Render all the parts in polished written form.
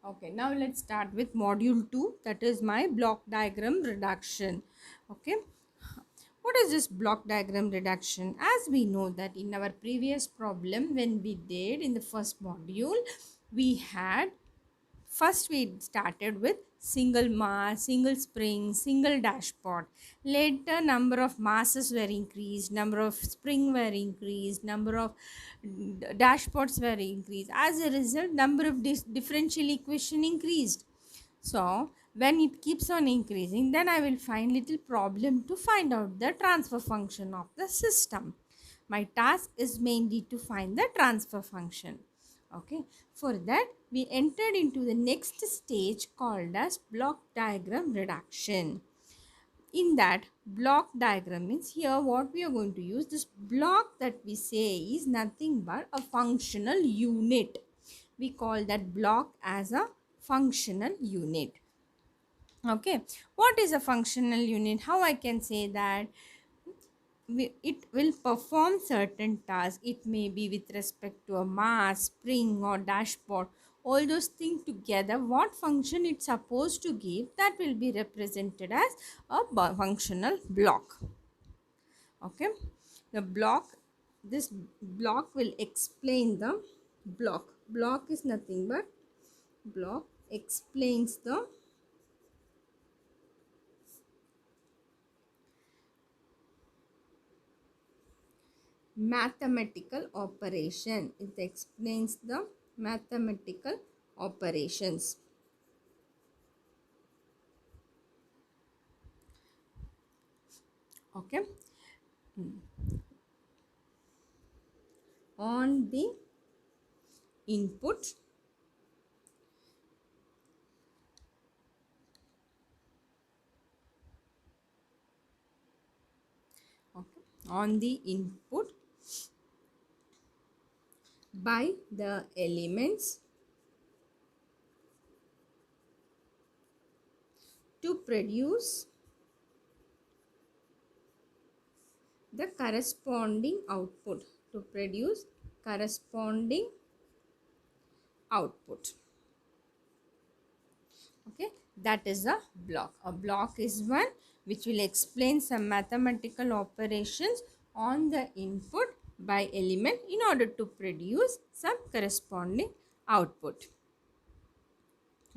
Okay, now let's start with module 2, that is my block diagram reduction. Okay, what is this block diagram reduction? As we know that in our previous problem when we did in the first module, we had first we started with single mass, single spring, single dashpot. Later number of masses were increased, number of spring were increased, number of dashpots were increased. As a result, number of differential equation increased. So when it keeps on increasing, then I will find little problem to find out the transfer function of the system. My task is mainly to find the transfer function. Okay, for that we entered into the next stage called as block diagram reduction. In that block diagram means here what we are going to use, this block that we say is nothing but a functional unit. We call that block as a functional unit. Okay, what is a functional unit? How I can say that it will perform certain tasks. It may be with respect to a mass, spring or dashboard. All those things together, what function it's supposed to give, that will be represented as a functional block. Okay, the block, this block will explain the block is nothing but block explains the mathematical operation. It explains the mathematical operations. Okay, on the input, okay, on the input by the elements to produce the corresponding output, to produce corresponding output. Okay, that is a block. A block is one which will explain some mathematical operations on the input by element in order to produce some corresponding output.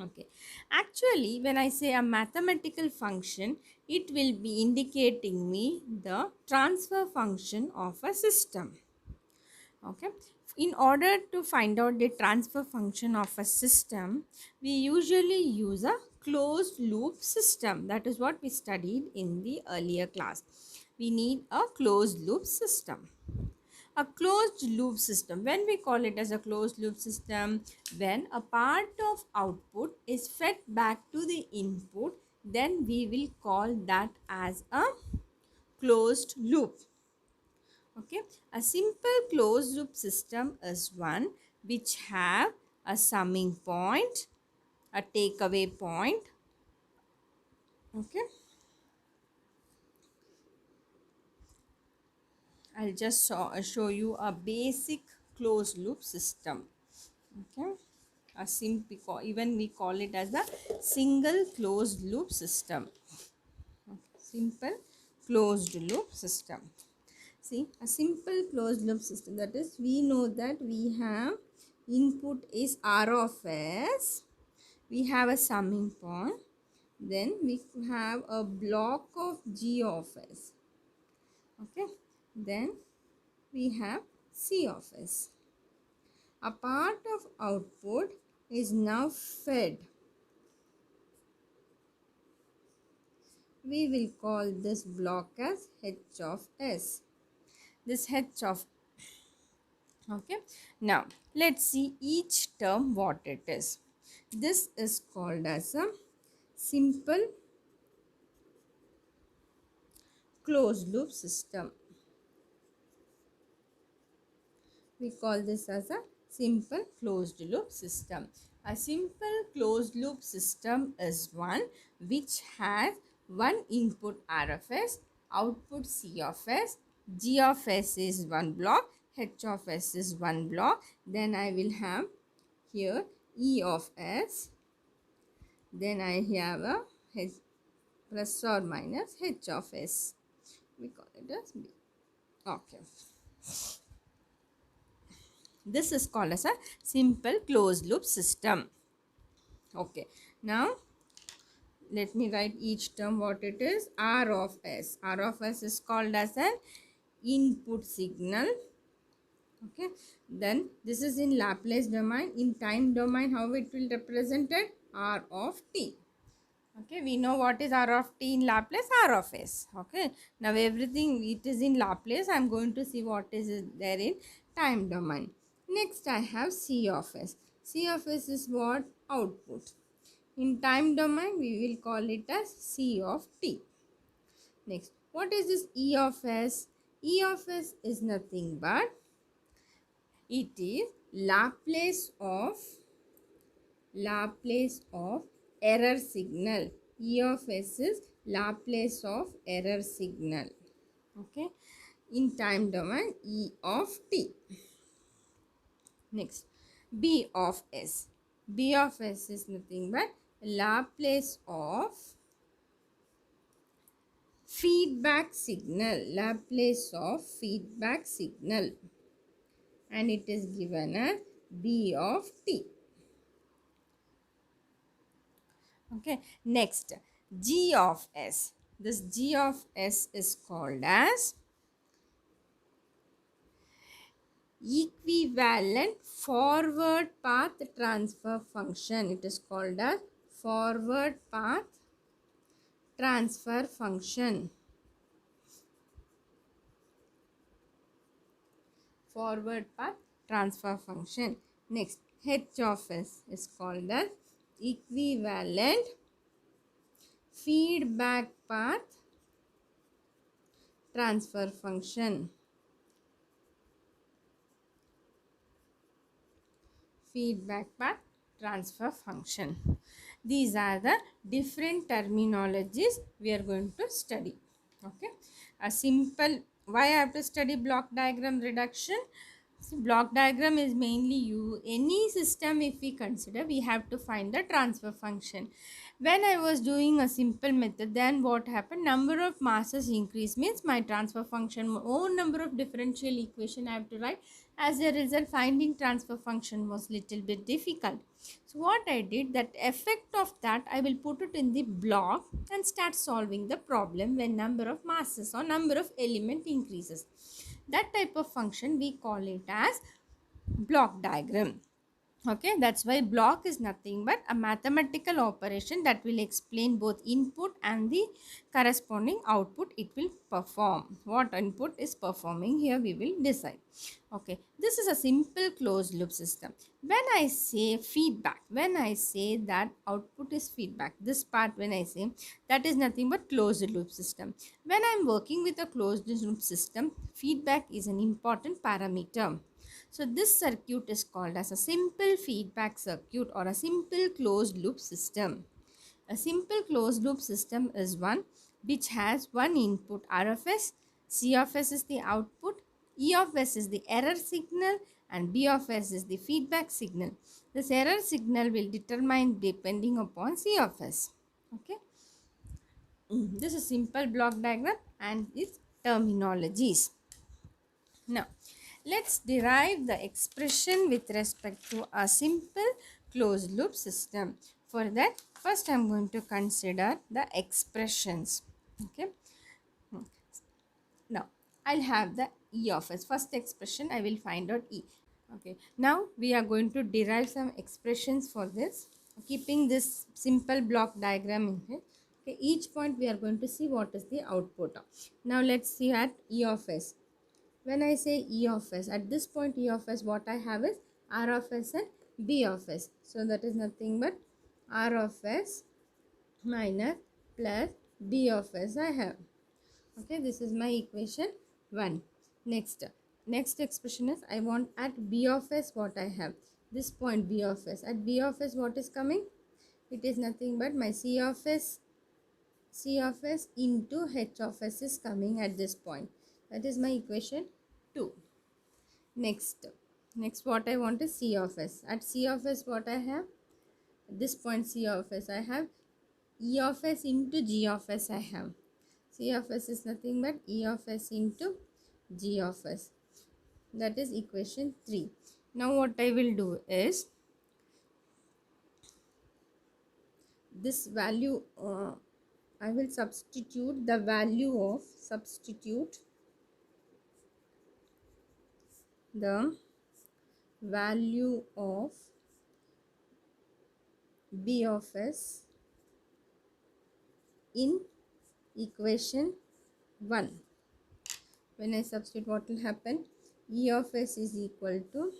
Okay, actually when I say a mathematical function, it will be indicating me the transfer function of a system. Okay, in order to find out the transfer function of a system, we usually use a closed loop system. That is what we studied in the earlier class. We need a closed loop system. A closed loop system, when we call it as a closed loop system, when a part of output is fed back to the input, then we will call that as a closed loop. Okay, a simple closed loop system is one which have a summing point, a takeaway point. Okay, I'll just show you a basic closed loop system. Okay, a simple, even we call it as a single closed loop system. Okay. Simple closed loop system. See, a simple closed loop system, that is, we know that we have input is R of S, we have a summing point, then we have a block of G of S. Okay, then we have C of S. A part of output is now fed. We will call this block as H of S. This H of, okay, now let's see each term what it is. This is called as a simple closed loop system. We call this as a simple closed loop system. A simple closed loop system is one which has one input R of S, output C of S, G of S is one block, H of S is one block. Then I will have here E of S, then I have a h plus or minus h of s. We call it as b. Okay. This is called as a simple closed loop system. Okay. Now let me write each term what it is. R of s. R of s is called as an input signal. Okay. Then this is in Laplace domain. In time domain, how it will represent it? R of t. Okay, we know what is R of t in Laplace, R of s. Okay, now everything it is in Laplace. I am going to see what is there in time domain. Next, I have C of s. C of s is what? Output. In time domain, we will call it as C of t. Next, what is this E of s? E of s is nothing but it is Laplace of error signal. E of s is Laplace of error signal. Okay. In time domain, E of t. Next, B of s. B of s is nothing but Laplace of feedback signal. Laplace of feedback signal. And it is given as B of t. Okay, next G of s. This G of s is called as equivalent forward path transfer function. It is called as forward path transfer function. Forward path transfer function. Next, H of s is called as equivalent feedback path transfer function. Feedback path transfer function. These are the different terminologies we are going to study. Okay, a simple, why I have to study block diagram reduction? So block diagram is mainly any system if we consider, we have to find the transfer function. When I was doing a simple method, then what happened? Number of masses increase means my transfer function, my own number of differential equation I have to write. As a result, finding transfer function was little bit difficult. So what I did, that effect of that I will put it in the block and start solving the problem when number of masses or number of element increases. That type of function we call it as block diagram. Okay, that's why block is nothing but a mathematical operation that will explain both input and the corresponding output it will perform. What input is performing, here we will decide. Okay, this is a simple closed loop system. When I say feedback, when I say that output is feedback, this part when I say, that is nothing but closed loop system. When I am working with a closed loop system, feedback is an important parameter. So this circuit is called as a simple feedback circuit or a simple closed loop system. A simple closed loop system is one which has one input R of s, C of s is the output, E of s is the error signal and B of s is the feedback signal. This error signal will determine depending upon C of s. Okay. This is simple block diagram and its terminologies. Now, let's derive the expression with respect to a simple closed loop system. For that, first I am going to consider the expressions. Okay. Now, I'll have the E of s. First expression, I will find out E. Okay. Now, we are going to derive some expressions for this. Keeping this simple block diagram in here. Okay. Each point we are going to see what is the output. Now, let's see at E of s. When I say E of s, at this point E of s, what I have is R of s and B of s. So that is nothing but R of s minus plus B of s I have. Okay, this is my equation 1. Next expression is, I want at B of s what I have. This point B of s. At B of s what is coming? It is nothing but my C of s into H of s is coming at this point. That is my equation 2. Next what I want is C of s. At C of s what I have? this point C of s, I have E of s into G of s I have. C of s is nothing but E of s into G of s. That is equation 3. Now what I will do is, this value, I will substitute the value of, the value of B of s in equation 1. When I substitute, what will happen? E of s is equal to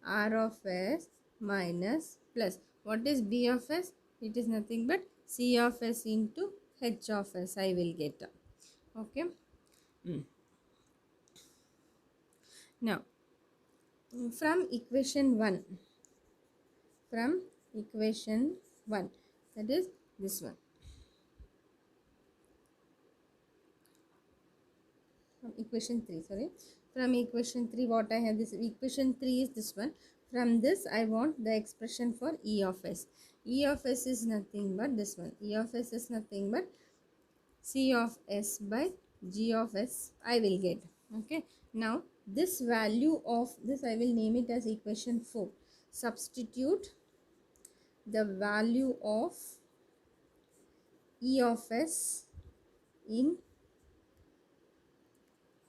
R of s minus plus. What is B of s? It is nothing but C of s into H of s I will get. Okay. Now, from equation 1, that is this one. From equation 3, sorry. From equation 3, what I have, this equation 3 is this one. From this, I want the expression for E of s. E of s is nothing but this one. E of s is nothing but C of s by G of s I will get. Okay. Now, this value of this, I will name it as equation 4. Substitute the value of E of s in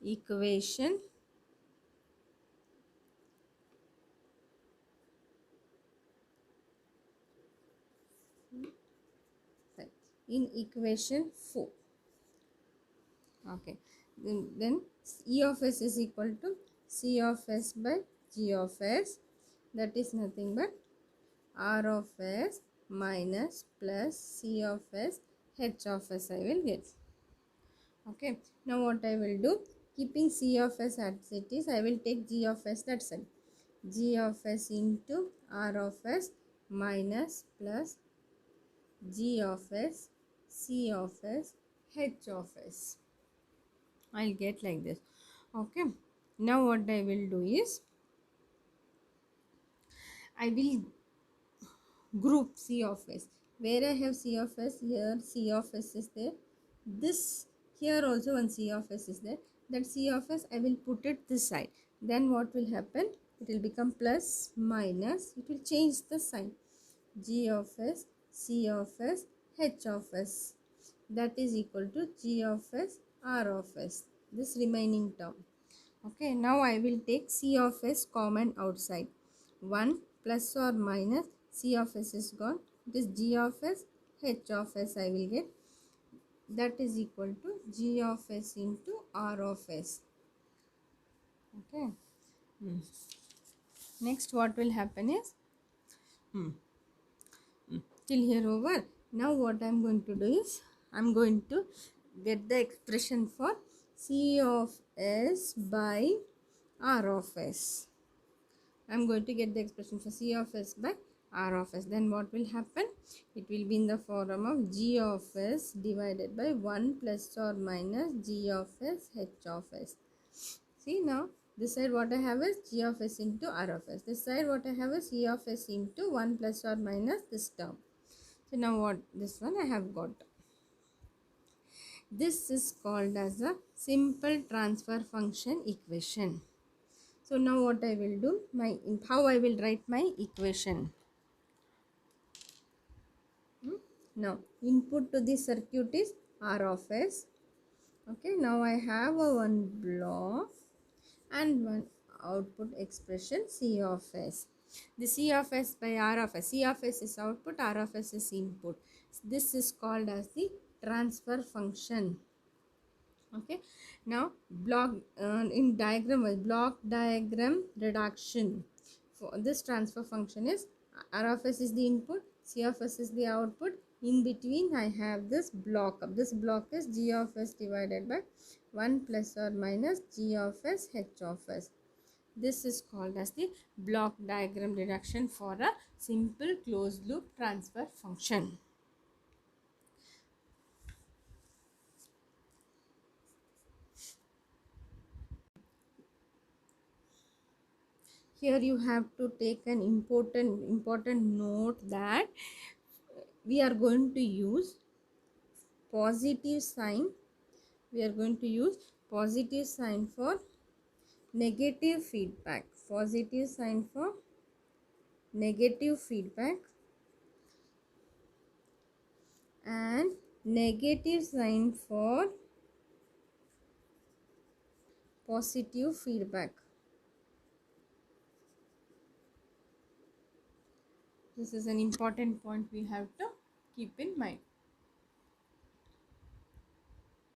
equation 4. Okay. Then E of s is equal to C of s by G of s. That is nothing but R of s minus plus C of s H of s I will get. Okay. Now what I will do, keeping C of s as it is, I will take G of s, that's it. G of s into R of s minus plus G of s, C of s, H of s. I'll get like this. Okay. Now what I will do is, I will group C of s. Where I have C of s, here C of s is there. This, here also one C of s is there. That C of s I will put it this side. Then what will happen? It will become plus, minus. It will change the sign. G of s, C of s, H of s. That is equal to G of s, R of s. This remaining term. Okay, now I will take C of s common outside. 1 plus or minus C of s is gone. This G of s, H of s I will get. That is equal to G of s into R of s. Okay. Next what will happen is, till here over. Now what I am going to do is, I am going to get the expression for C of s by R of s. I am going to get the expression for C of s by R of s. Then what will happen? It will be in the form of G of s divided by 1 plus or minus G of s H of s. See, now this side what I have is G of s into R of s. This side what I have is C of s into 1 plus or minus this term. So now what, this one I have got. This is called as a simple transfer function equation. So now what I will do, how I will write my equation. Now input to the circuit is R of s. Okay, now I have a one block and one output expression C of s. The C of s by R of s. C of s is output, R of s is input. This is called as the transfer function. Okay, now block in diagram, block diagram reduction for this transfer function is R of s is the input, C of s is the output. In between I have this block. This block is G of s divided by 1 plus or minus G of s H of s. This is called as the block diagram reduction for a simple closed loop transfer function. here you have to take an important note that we are going to use positive sign. We are going to use positive sign for negative feedback. Positive sign for negative feedback and negative sign for positive feedback. This is an important point we have to keep in mind.